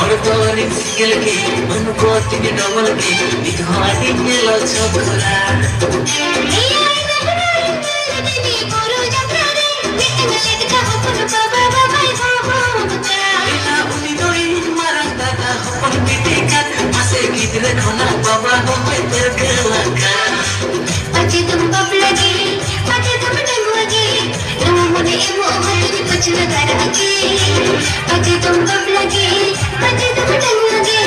और तोरी सिंगल की मन को तीन डबल की दिखाती के लो छोकरा खाना बाबा हो तेरे गला का अजी तुम बब लगी अजी तुम डंग लगी तुम मुझे वो मुझे कुछ न कर लगी अजी तुम बब लगी अजी तुम डंग लगी